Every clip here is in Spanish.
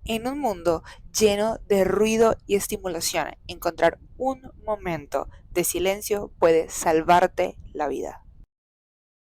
En un mundo lleno de ruido y estimulación, encontrar un momento de silencio puede salvarte la vida.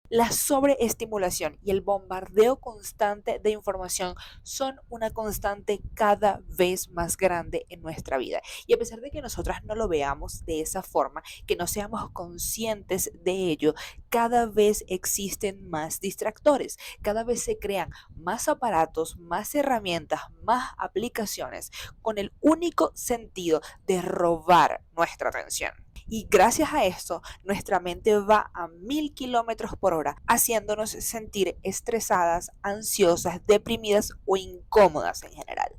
La sobreestimulación y el bombardeo constante de información son una constante cada vez más grande en nuestra vida. Y a pesar de que nosotras no lo veamos de esa forma, que no seamos conscientes de ello, cada vez existen más distractores, cada vez se crean más aparatos, más herramientas, más aplicaciones con el único sentido de robar nuestra atención. Y gracias a esto, nuestra mente va a 1000 km/h, haciéndonos sentir estresadas, ansiosas, deprimidas o incómodas en general.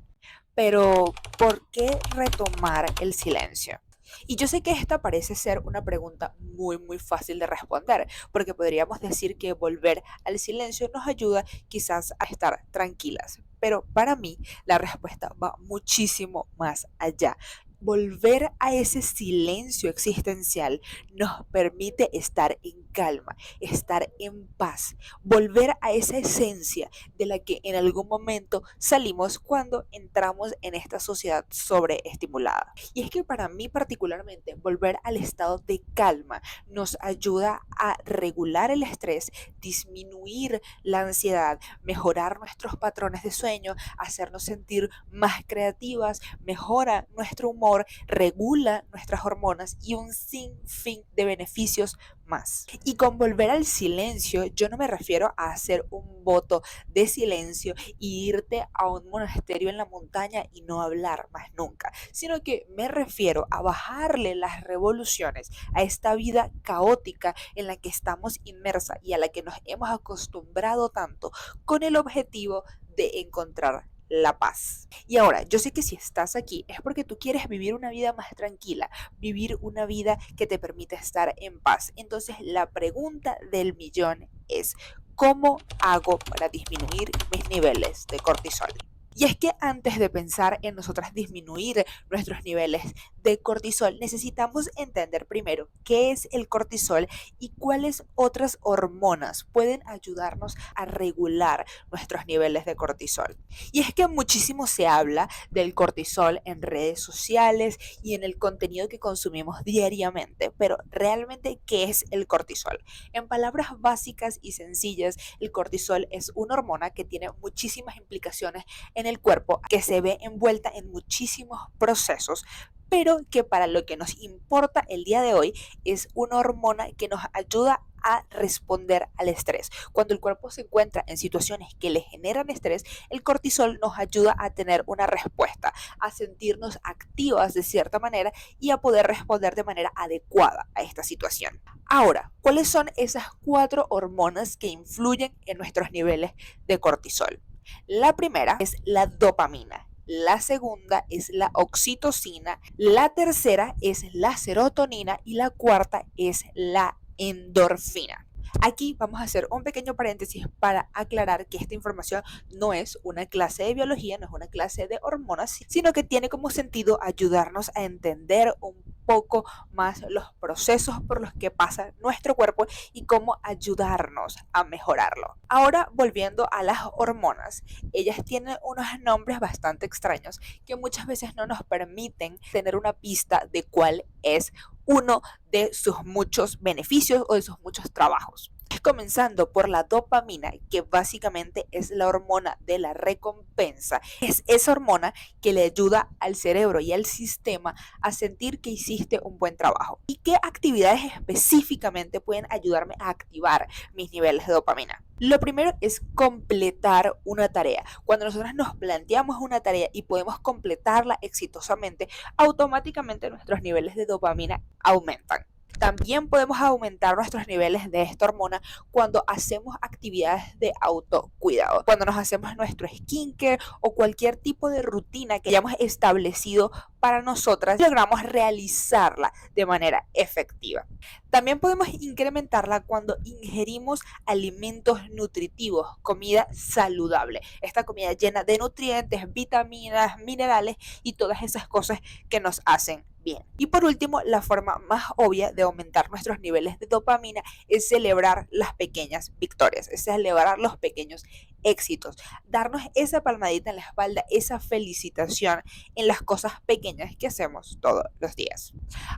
Pero, ¿por qué retomar el silencio? Y yo sé que esta parece ser una pregunta muy fácil de responder, porque podríamos decir que volver al silencio nos ayuda quizás a estar tranquilas. Pero para mí la respuesta va muchísimo más allá. Volver a ese silencio existencial nos permite estar en calma, estar en paz, volver a esa esencia de la que en algún momento salimos cuando entramos en esta sociedad sobreestimulada. Y es que para mí particularmente volver al estado de calma nos ayuda a regular el estrés, disminuir la ansiedad, mejorar nuestros patrones de sueño, hacernos sentir más creativas, mejora nuestro humor, regula nuestras hormonas y un sinfín de beneficios más. Y con volver al silencio, yo no me refiero a hacer un voto de silencio y irte a un monasterio en la montaña y no hablar más nunca, sino que me refiero a bajarle las revoluciones a esta vida caótica en la que estamos inmersa y a la que nos hemos acostumbrado tanto, con el objetivo de encontrar la paz. Y ahora, yo sé que si estás aquí es porque tú quieres vivir una vida más tranquila, vivir una vida que te permita estar en paz. Entonces, la pregunta del millón es, ¿cómo hago para disminuir mis niveles de cortisol? Y es que antes de pensar en nosotras disminuir nuestros niveles de cortisol, necesitamos entender primero qué es el cortisol y cuáles otras hormonas pueden ayudarnos a regular nuestros niveles de cortisol. Y es que muchísimo se habla del cortisol en redes sociales y en el contenido que consumimos diariamente, pero realmente, ¿qué es el cortisol? En palabras básicas y sencillas, el cortisol es una hormona que tiene muchísimas implicaciones en el cuerpo, que se ve envuelta en muchísimos procesos, pero que para lo que nos importa el día de hoy es una hormona que nos ayuda a responder al estrés. Cuando el cuerpo se encuentra en situaciones que le generan estrés, el cortisol nos ayuda a tener una respuesta, a sentirnos activas de cierta manera y a poder responder de manera adecuada a esta situación. Ahora, ¿cuáles son esas 4 hormonas que influyen en nuestros niveles de cortisol? La primera es la dopamina. La segunda es la oxitocina, la tercera es la serotonina y la cuarta es la endorfina. Aquí vamos a hacer un pequeño paréntesis para aclarar que esta información no es una clase de biología, no es una clase de hormonas, sino que tiene como sentido ayudarnos a entender un poco más los procesos por los que pasa nuestro cuerpo y cómo ayudarnos a mejorarlo. Ahora, volviendo a las hormonas, ellas tienen unos nombres bastante extraños que muchas veces no nos permiten tener una pista de cuál es uno de sus muchos beneficios o de sus muchos trabajos. Comenzando por la dopamina, que básicamente es la hormona de la recompensa. Es esa hormona que le ayuda al cerebro y al sistema a sentir que hiciste un buen trabajo. ¿Y qué actividades específicamente pueden ayudarme a activar mis niveles de dopamina? Lo primero es completar una tarea. Cuando nosotros nos planteamos una tarea y podemos completarla exitosamente, automáticamente nuestros niveles de dopamina aumentan. También podemos aumentar nuestros niveles de esta hormona cuando hacemos actividades de autocuidado, cuando nos hacemos nuestro skincare o cualquier tipo de rutina que hayamos establecido para nosotras, logramos realizarla de manera efectiva. También podemos incrementarla cuando ingerimos alimentos nutritivos, comida saludable, esta comida llena de nutrientes, vitaminas, minerales y todas esas cosas que nos hacen bien. Y por último, la forma más obvia de aumentar nuestros niveles de dopamina es celebrar las pequeñas victorias, es celebrar los pequeños éxitos, darnos esa palmadita en la espalda, esa felicitación en las cosas pequeñas que hacemos todos los días.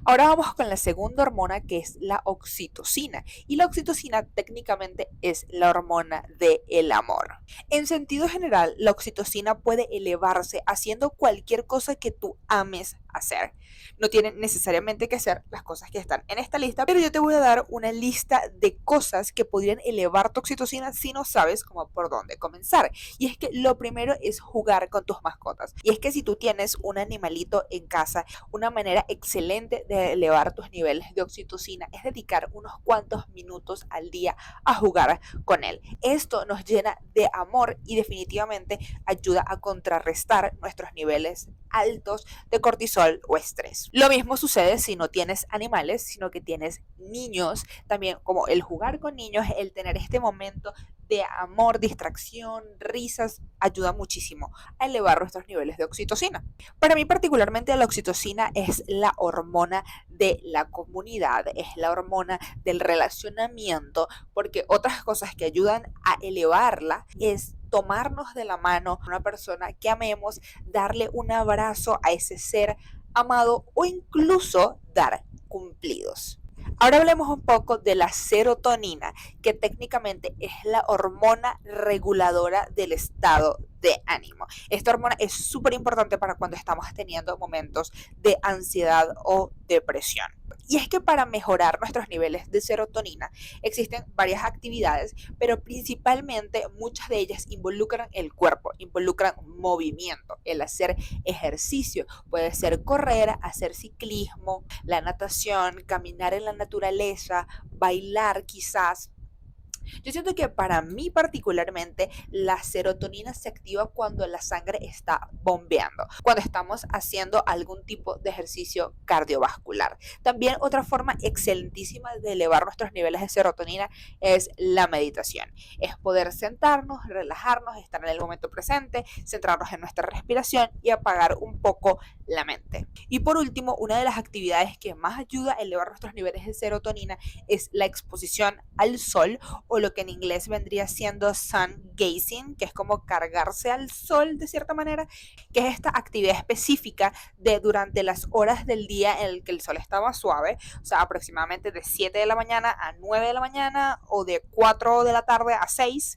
Ahora vamos con la segunda hormona, que es la oxitocina. Y la oxitocina técnicamente es la hormona del amor. En sentido general, la oxitocina puede elevarse haciendo cualquier cosa que tú ames hacer. No tienen necesariamente que ser las cosas que están en esta lista, pero yo te voy a dar una lista de cosas que podrían elevar tu oxitocina si no sabes cómo por dónde comenzar. Y es que lo primero es jugar con tus mascotas. Y es que si tú tienes un animalito en casa, una manera excelente de elevar tus niveles de oxitocina es dedicar unos cuantos minutos al día a jugar con él. Esto nos llena de amor y definitivamente ayuda a contrarrestar nuestros niveles altos de cortisol o estrés. Lo mismo sucede si no tienes animales, sino que tienes niños. También como el jugar con niños, el tener este momento de amor, distracción, risas, ayuda muchísimo a elevar nuestros niveles de oxitocina. Para mí particularmente la oxitocina es la hormona de la comunidad, es la hormona del relacionamiento, porque otras cosas que ayudan a elevarla es tomarnos de la mano a una persona que amemos, darle un abrazo a ese ser amado o incluso dar cumplidos. Ahora hablemos un poco de la serotonina, que técnicamente es la hormona reguladora del estado de ánimo. Esta hormona es súper importante para cuando estamos teniendo momentos de ansiedad o depresión. Y es que para mejorar nuestros niveles de serotonina existen varias actividades, pero principalmente muchas de ellas involucran el cuerpo, involucran movimiento, el hacer ejercicio. Puede ser correr, hacer ciclismo, la natación, caminar en la naturaleza, bailar quizás. Yo siento que para mí particularmente la serotonina se activa cuando la sangre está bombeando, cuando estamos haciendo algún tipo de ejercicio cardiovascular. También otra forma excelentísima de elevar nuestros niveles de serotonina es la meditación. Es poder sentarnos, relajarnos, estar en el momento presente, centrarnos en nuestra respiración y apagar un poco la mente. Y por último, una de las actividades que más ayuda a elevar nuestros niveles de serotonina es la exposición al sol, o lo que en inglés vendría siendo sun gazing, que es como cargarse al sol de cierta manera, que es esta actividad específica de durante las horas del día en el que el sol está más suave, o sea, aproximadamente de 7 de la mañana a 9 de la mañana o de 4 de la tarde a 6,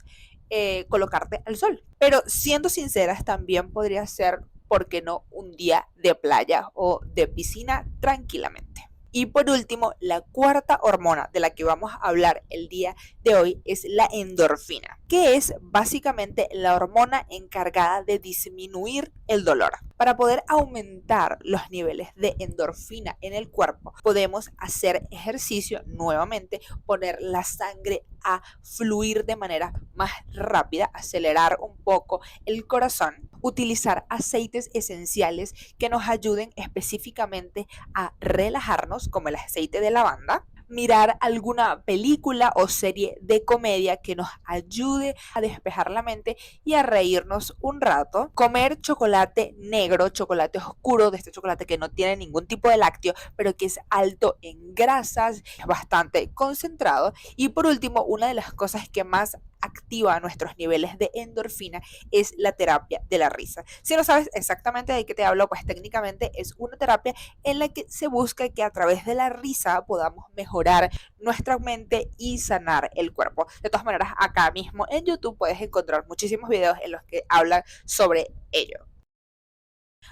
colocarte al sol. Pero siendo sinceras, también podría ser, ¿por qué no?, un día de playa o de piscina tranquilamente. Y por último, la cuarta hormona de la que vamos a hablar el día de hoy es la endorfina, que es básicamente la hormona encargada de disminuir el dolor. Para poder aumentar los niveles de endorfina en el cuerpo, podemos hacer ejercicio nuevamente, poner la sangre a fluir de manera más rápida, acelerar un poco el corazón, utilizar aceites esenciales que nos ayuden específicamente a relajarnos, como el aceite de lavanda, mirar alguna película o serie de comedia que nos ayude a despejar la mente y a reírnos un rato, comer chocolate negro, chocolate oscuro, de este chocolate que no tiene ningún tipo de lácteo, pero que es alto en grasas, es bastante concentrado. Y por último, una de las cosas que más activa nuestros niveles de endorfina es la terapia de la risa. Si no sabes exactamente de qué te hablo, pues técnicamente es una terapia en la que se busca que a través de la risa podamos mejorar nuestra mente y sanar el cuerpo. De todas maneras, acá mismo en YouTube puedes encontrar muchísimos videos en los que hablan sobre ello.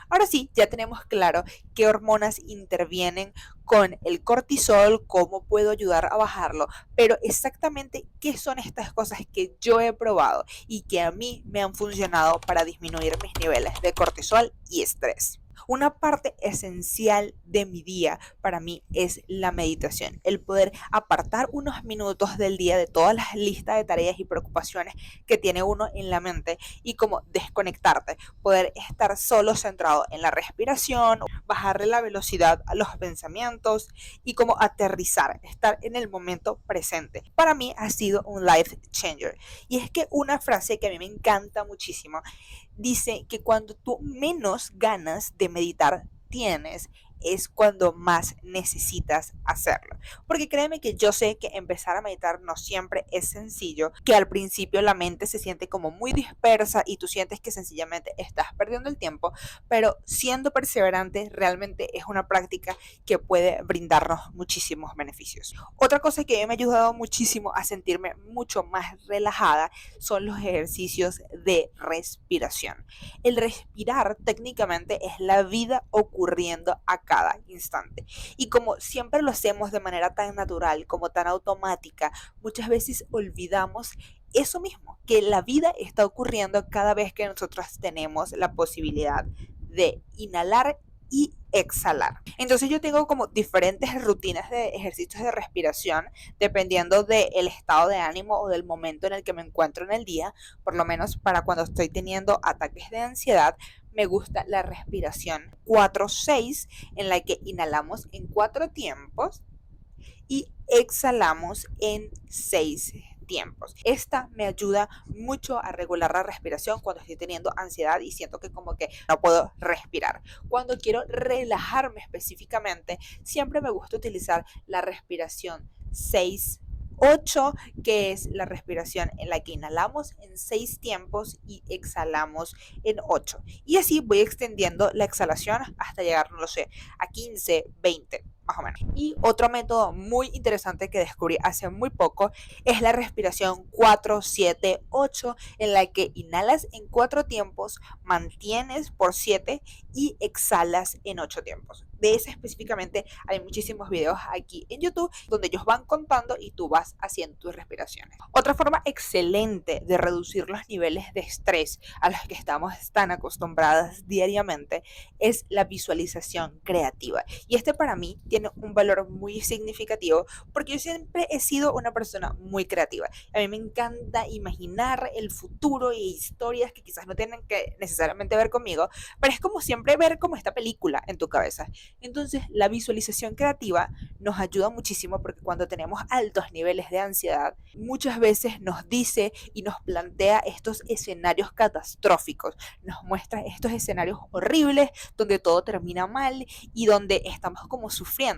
Ahora sí, ya tenemos claro qué hormonas intervienen con el cortisol, cómo puedo ayudar a bajarlo, pero exactamente qué son estas cosas que yo he probado y que a mí me han funcionado para disminuir mis niveles de cortisol y estrés. Una parte esencial de mi día para mí es la meditación, el poder apartar unos minutos del día de todas las listas de tareas y preocupaciones que tiene uno en la mente y como desconectarte, poder estar solo centrado en la respiración, bajarle la velocidad a los pensamientos y como aterrizar, estar en el momento presente. Para mí ha sido un life changer. Y es que una frase que a mí me encanta muchísimo dice que cuando tú menos ganas de meditar tienes, es cuando más necesitas hacerlo. Porque créeme que yo sé que empezar a meditar no siempre es sencillo, que al principio la mente se siente como muy dispersa y tú sientes que sencillamente estás perdiendo el tiempo, pero siendo perseverante realmente es una práctica que puede brindarnos muchísimos beneficios. Otra cosa que me ha ayudado muchísimo a sentirme mucho más relajada son los ejercicios de respiración. El respirar técnicamente es la vida ocurriendo a cada instante. Y como siempre lo hacemos de manera tan natural, como tan automática, muchas veces olvidamos eso mismo, que la vida está ocurriendo cada vez que nosotros tenemos la posibilidad de inhalar y exhalar. Entonces yo tengo como diferentes rutinas de ejercicios de respiración dependiendo del estado de ánimo o del momento en el que me encuentro en el día. Por lo menos para cuando estoy teniendo ataques de ansiedad, me gusta la respiración 4-6, en la que inhalamos en 4 tiempos y exhalamos en 6 tiempos. Esta me ayuda mucho a regular la respiración cuando estoy teniendo ansiedad y siento que como que no puedo respirar. Cuando quiero relajarme específicamente, siempre me gusta utilizar la respiración 6-8, que es la respiración en la que inhalamos en 6 tiempos y exhalamos en 8. Y así voy extendiendo la exhalación hasta llegar, no lo sé, a 15, 20 más o menos. Y otro método muy interesante que descubrí hace muy poco es la respiración 4-7-8, en la que inhalas en 4 tiempos, mantienes por 7 y exhalas en 8 tiempos. De ese específicamente hay muchísimos videos aquí en YouTube donde ellos van contando y tú vas haciendo tus respiraciones. Otra forma excelente de reducir los niveles de estrés a los que estamos tan acostumbradas diariamente es la visualización creativa. Y este para mí tiene un valor muy significativo porque yo siempre he sido una persona muy creativa. A mí me encanta imaginar el futuro y historias que quizás no tienen que necesariamente ver conmigo, pero es como siempre ver como esta película en tu cabeza. Entonces, la visualización creativa nos ayuda muchísimo porque cuando tenemos altos niveles de ansiedad, muchas veces nos dice y nos plantea estos escenarios catastróficos, nos muestra estos escenarios horribles donde todo termina mal y donde estamos como sufriendo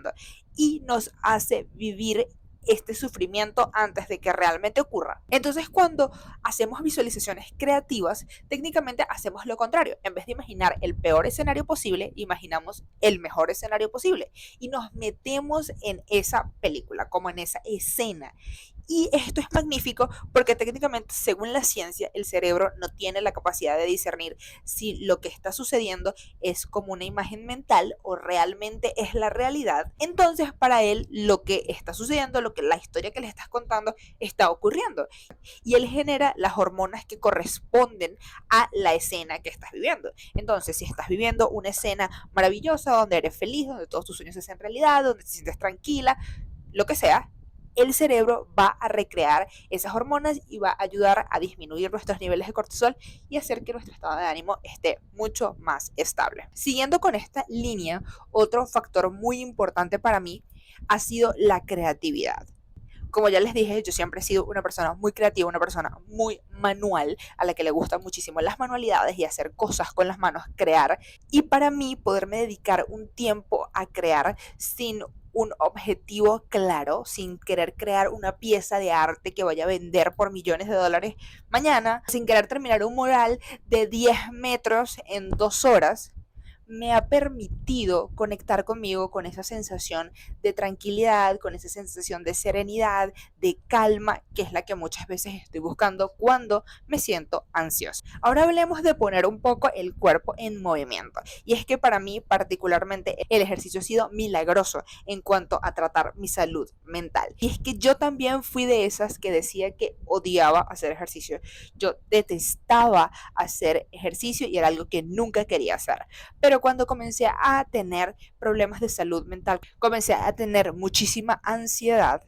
y nos hace vivir este sufrimiento antes de que realmente ocurra. Entonces, cuando hacemos visualizaciones creativas, técnicamente hacemos lo contrario. En vez de imaginar el peor escenario posible, imaginamos el mejor escenario posible y nos metemos en esa película, como en esa escena. Y esto es magnífico porque técnicamente, según la ciencia, el cerebro no tiene la capacidad de discernir si lo que está sucediendo es como una imagen mental o realmente es la realidad. Entonces, para él, lo que está sucediendo, lo que la historia que le estás contando está ocurriendo. Y él genera las hormonas que corresponden a la escena que estás viviendo. Entonces, si estás viviendo una escena maravillosa donde eres feliz, donde todos tus sueños se hacen realidad, donde te sientes tranquila, lo que sea, el cerebro va a recrear esas hormonas y va a ayudar a disminuir nuestros niveles de cortisol y hacer que nuestro estado de ánimo esté mucho más estable. Siguiendo con esta línea, otro factor muy importante para mí ha sido la creatividad. Como ya les dije, yo siempre he sido una persona muy creativa, una persona muy manual, a la que le gustan muchísimo las manualidades y hacer cosas con las manos, crear. Y para mí, poderme dedicar un tiempo a crear sin un objetivo claro, sin querer crear una pieza de arte que vaya a vender por millones de dólares mañana, sin querer terminar un mural de 10 metros en 2 horas, me ha permitido conectar conmigo con esa sensación de tranquilidad, con esa sensación de serenidad, de calma, que es la que muchas veces estoy buscando cuando me siento ansiosa. Ahora hablemos de poner un poco el cuerpo en movimiento. Y es que para mí particularmente el ejercicio ha sido milagroso en cuanto a tratar mi salud mental. Y es que yo también fui de esas que decía que odiaba hacer ejercicio. Yo detestaba hacer ejercicio y era algo que nunca quería hacer. Pero cuando comencé a tener problemas de salud mental, comencé a tener muchísima ansiedad,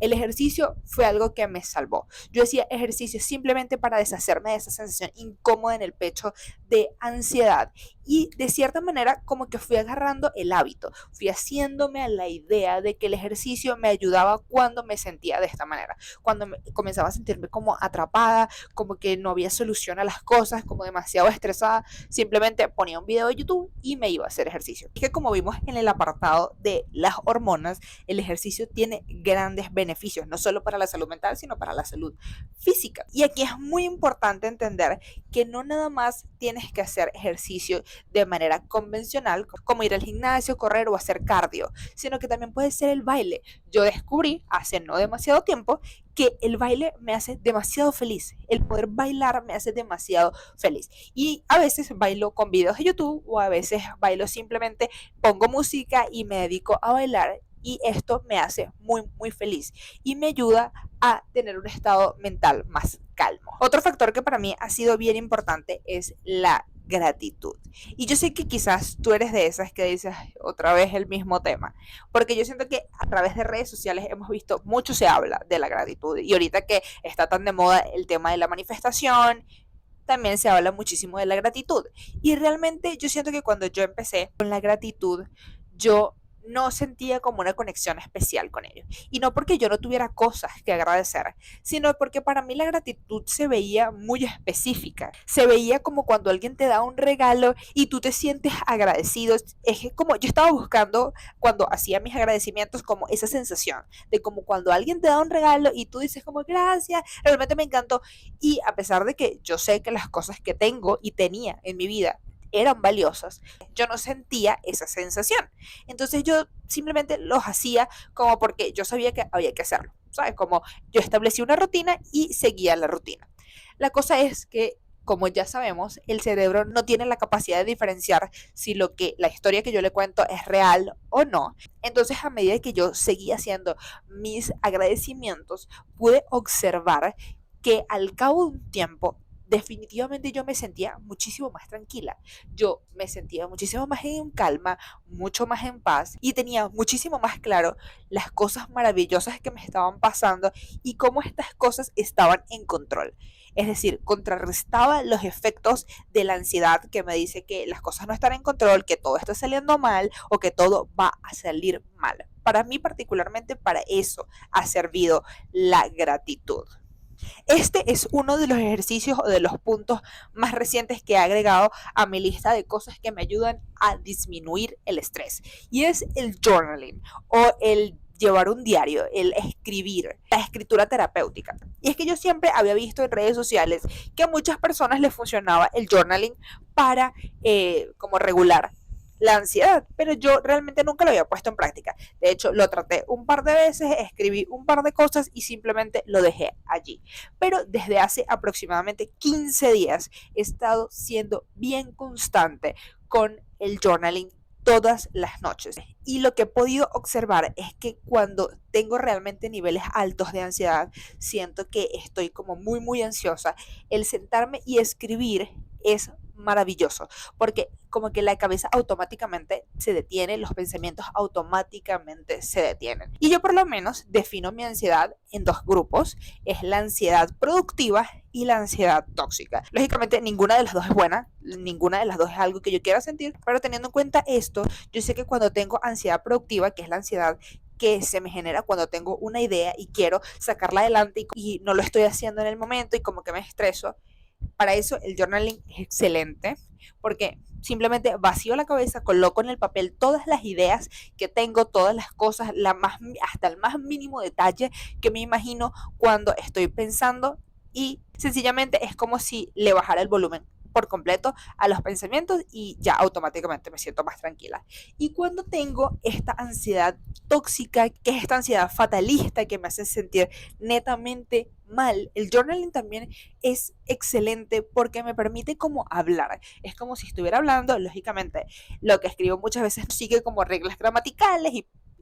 El ejercicio fue algo que me salvó. Yo hacía ejercicio simplemente para deshacerme de esa sensación incómoda en el pecho de ansiedad. Y de cierta manera como que fui agarrando el hábito, fui haciéndome a la idea de que el ejercicio me ayudaba cuando me sentía de esta manera, cuando comenzaba a sentirme como atrapada, como que no había solución a las cosas, como demasiado estresada, simplemente ponía un video de YouTube y me iba a hacer ejercicio. Es que como vimos en el apartado de las hormonas, el ejercicio tiene grandes beneficios, no solo para la salud mental, sino para la salud física. Y aquí es muy importante entender que no nada más tienes que hacer ejercicio de manera convencional, como ir al gimnasio, correr o hacer cardio, sino que también puede ser el baile. Yo descubrí hace no demasiado tiempo que el baile me hace demasiado feliz, el poder bailar me hace demasiado feliz. Y a veces bailo con videos de YouTube o a veces bailo simplemente, pongo música y me dedico a bailar. Y esto me hace muy feliz y me ayuda a tener un estado mental más calmo. Otro factor que para mí ha sido bien importante es la gratitud. Y yo sé que quizás tú eres de esas que dices otra vez el mismo tema, porque yo siento que a través de redes sociales hemos visto, mucho se habla de la gratitud y ahorita que está tan de moda el tema de la manifestación, también se habla muchísimo de la gratitud. Y realmente yo siento que cuando yo empecé con la gratitud, yo no sentía como una conexión especial con ellos. Y no porque yo no tuviera cosas que agradecer, sino porque para mí la gratitud se veía muy específica. Se veía como cuando alguien te da un regalo y tú te sientes agradecido. Es como yo estaba buscando cuando hacía mis agradecimientos como esa sensación de como cuando alguien te da un regalo y tú dices como gracias, realmente me encantó. Y a pesar de que yo sé que las cosas que tengo y tenía en mi vida eran valiosas, yo no sentía esa sensación. Entonces yo simplemente los hacía como porque yo sabía que había que hacerlo, ¿sabes? Como yo establecí una rutina y seguía la rutina. La cosa es que, como ya sabemos, el cerebro no tiene la capacidad de diferenciar si la historia que yo le cuento es real o no. Entonces, a medida que yo seguía haciendo mis agradecimientos, pude observar que al cabo de un tiempo definitivamente yo me sentía muchísimo más tranquila, yo me sentía muchísimo más en calma, mucho más en paz y tenía muchísimo más claro las cosas maravillosas que me estaban pasando y cómo estas cosas estaban en control. Es decir, contrarrestaba los efectos de la ansiedad que me dice que las cosas no están en control, que todo está saliendo mal o que todo va a salir mal. Para mí particularmente para eso ha servido la gratitud. Este es uno de los ejercicios o de los puntos más recientes que he agregado a mi lista de cosas que me ayudan a disminuir el estrés. Y es el journaling o el llevar un diario, el escribir, la escritura terapéutica. Y es que yo siempre había visto en redes sociales que a muchas personas les funcionaba el journaling para como regular la ansiedad, pero yo realmente nunca lo había puesto en práctica. De hecho, lo traté un par de veces, escribí un par de cosas y simplemente lo dejé allí. Pero desde hace aproximadamente 15 días he estado siendo bien constante con el journaling todas las noches. Y lo que he podido observar es que cuando tengo realmente niveles altos de ansiedad, siento que estoy como muy ansiosa, el sentarme y escribir es maravilloso, porque como que la cabeza automáticamente se detiene, los pensamientos automáticamente se detienen. Y yo por lo menos defino mi ansiedad en dos grupos, es la ansiedad productiva y la ansiedad tóxica. Lógicamente ninguna de las dos es buena, ninguna de las dos es algo que yo quiera sentir, pero teniendo en cuenta esto, yo sé que cuando tengo ansiedad productiva, que es la ansiedad que se me genera cuando tengo una idea y quiero sacarla adelante y no lo estoy haciendo en el momento y como que me estreso, para eso el journaling es excelente porque simplemente vacío la cabeza, coloco en el papel todas las ideas que tengo, todas las cosas, hasta el más mínimo detalle que me imagino cuando estoy pensando y sencillamente es como si le bajara el volumen por completo a los pensamientos y ya automáticamente me siento más tranquila. Y cuando tengo esta ansiedad tóxica, que es esta ansiedad fatalista que me hace sentir netamente mal, el journaling también es excelente porque me permite como hablar. Es como si estuviera hablando, lógicamente lo que escribo muchas veces sigue como reglas gramaticales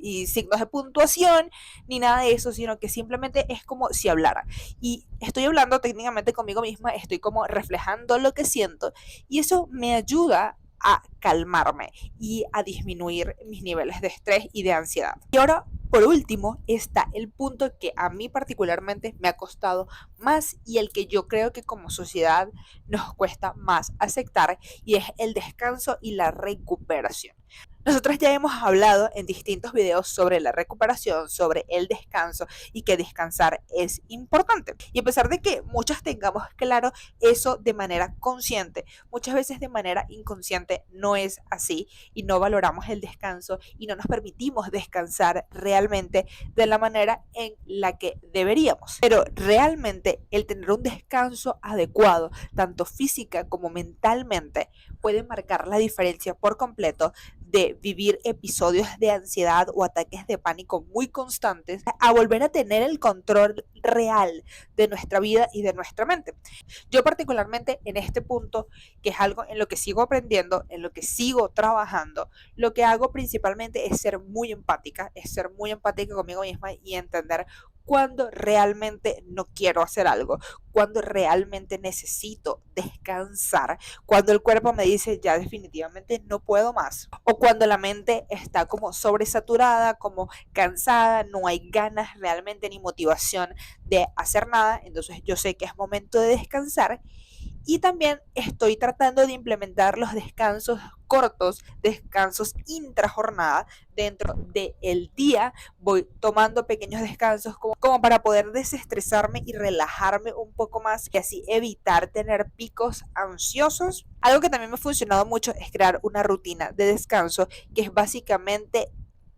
y signos de puntuación, ni nada de eso, sino que simplemente es como si hablara. Y estoy hablando técnicamente conmigo misma, estoy como reflejando lo que siento y eso me ayuda a calmarme y a disminuir mis niveles de estrés y de ansiedad. Y ahora Por último, está el punto que a mí particularmente me ha costado más y el que yo creo que como sociedad nos cuesta más aceptar, y es el descanso y la recuperación. Nosotros ya hemos hablado en distintos videos sobre la recuperación, sobre el descanso y que descansar es importante. Y a pesar de que muchos tengamos claro eso de manera consciente, muchas veces de manera inconsciente no es así y no valoramos el descanso y no nos permitimos descansar realmente de la manera en la que deberíamos. Pero realmente el tener un descanso adecuado, tanto física como mentalmente, puede marcar la diferencia por completo de vivir episodios de ansiedad o ataques de pánico muy constantes a volver a tener el control real de nuestra vida y de nuestra mente. Yo particularmente en este punto, que es algo en lo que sigo aprendiendo, en lo que sigo trabajando, lo que hago principalmente es ser muy empática conmigo misma y entender cuando realmente no quiero hacer algo, cuando realmente necesito descansar, cuando el cuerpo me dice ya definitivamente no puedo más, o cuando la mente está como sobresaturada, como cansada, no hay ganas realmente ni motivación de hacer nada. Entonces yo sé que es momento de descansar y también estoy tratando de implementar los descansos cortos, descansos intrajornada dentro del día. Voy tomando pequeños descansos como para poder desestresarme y relajarme un poco más y así evitar tener picos ansiosos. Algo que también me ha funcionado mucho es crear una rutina de descanso, que es básicamente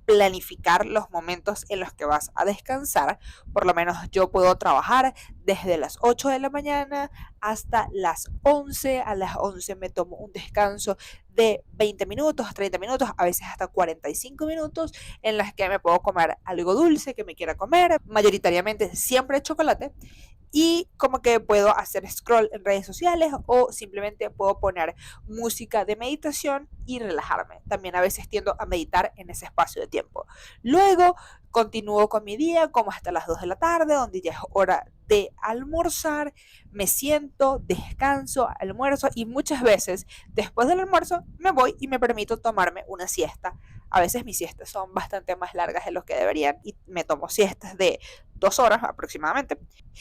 planificar los momentos en los que vas a descansar. Por lo menos yo puedo trabajar desde las 8 de la mañana hasta las 11. A las 11 me tomo un descanso de 20 minutos, 30 minutos, a veces hasta 45 minutos, en las que me puedo comer algo dulce que me quiera comer, mayoritariamente siempre chocolate, y como que puedo hacer scroll en redes sociales o simplemente puedo poner música de meditación y relajarme. También a veces tiendo a meditar en ese espacio de tiempo. Luego continúo con mi día como hasta las 2 de la tarde, donde ya es hora de almorzar, me siento, descanso, almuerzo y muchas veces después del almuerzo me voy y me permito tomarme una siesta. A veces mis siestas son bastante más largas de lo que deberían y me tomo siestas de 2 horas aproximadamente.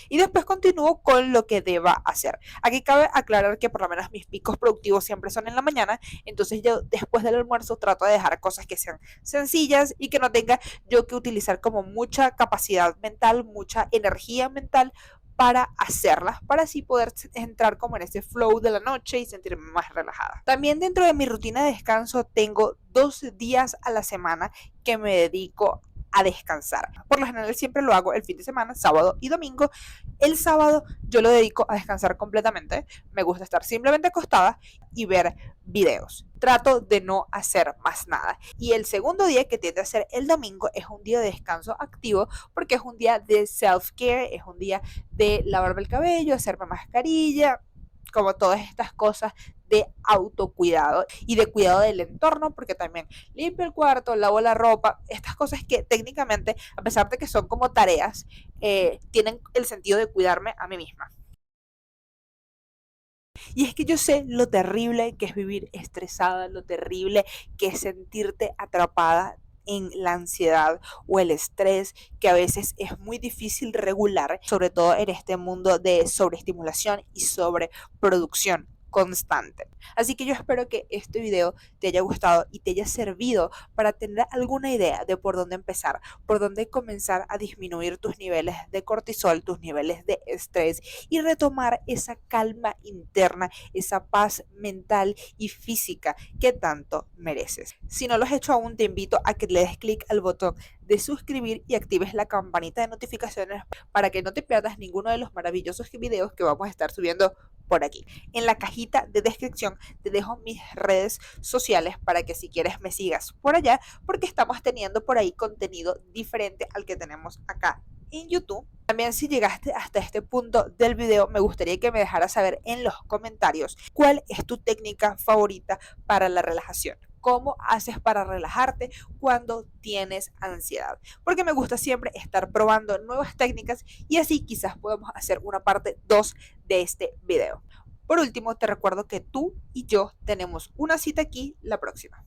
Y después continúo con lo que deba hacer. Aquí cabe aclarar que por lo menos mis picos productivos siempre son en la mañana, entonces yo después del almuerzo trato de dejar cosas que sean sencillas y que no tenga yo que utilizar como mucha capacidad mental, mucha energía mental para hacerlas, para así poder entrar como en ese flow de la noche y sentirme más relajada. También dentro de mi rutina de descanso tengo 2 días a la semana que me dedico a descansar. Por lo general siempre lo hago el fin de semana, sábado y domingo. El sábado yo lo dedico a descansar completamente. Me gusta estar simplemente acostada y ver videos. Trato de no hacer más nada. Y el segundo día, que tiende a ser el domingo, es un día de descanso activo porque es un día de self-care, es un día de lavarme el cabello, hacerme mascarilla, como todas estas cosas de autocuidado y de cuidado del entorno, porque también limpio el cuarto, lavo la ropa, estas cosas que técnicamente, a pesar de que son como tareas, tienen el sentido de cuidarme a mí misma. Y es que yo sé lo terrible que es vivir estresada, lo terrible que es sentirte atrapada en la ansiedad o el estrés, que a veces es muy difícil regular, sobre todo en este mundo de sobreestimulación y sobreproducción constante. Así que yo espero que este video te haya gustado y te haya servido para tener alguna idea de por dónde empezar, por dónde comenzar a disminuir tus niveles de cortisol, tus niveles de estrés y retomar esa calma interna, esa paz mental y física que tanto mereces. Si no lo has hecho aún, te invito a que le des clic al botón de suscribir y actives la campanita de notificaciones para que no te pierdas ninguno de los maravillosos videos que vamos a estar subiendo por aquí. En la cajita de descripción te dejo mis redes sociales para que si quieres me sigas por allá, porque estamos teniendo por ahí contenido diferente al que tenemos acá en YouTube. También, si llegaste hasta este punto del video, me gustaría que me dejaras saber en los comentarios cuál es tu técnica favorita para la relajación. ¿Cómo haces para relajarte cuando tienes ansiedad? Porque me gusta siempre estar probando nuevas técnicas y así quizás podamos hacer una parte 2 de este video. Por último, te recuerdo que tú y yo tenemos una cita aquí la próxima.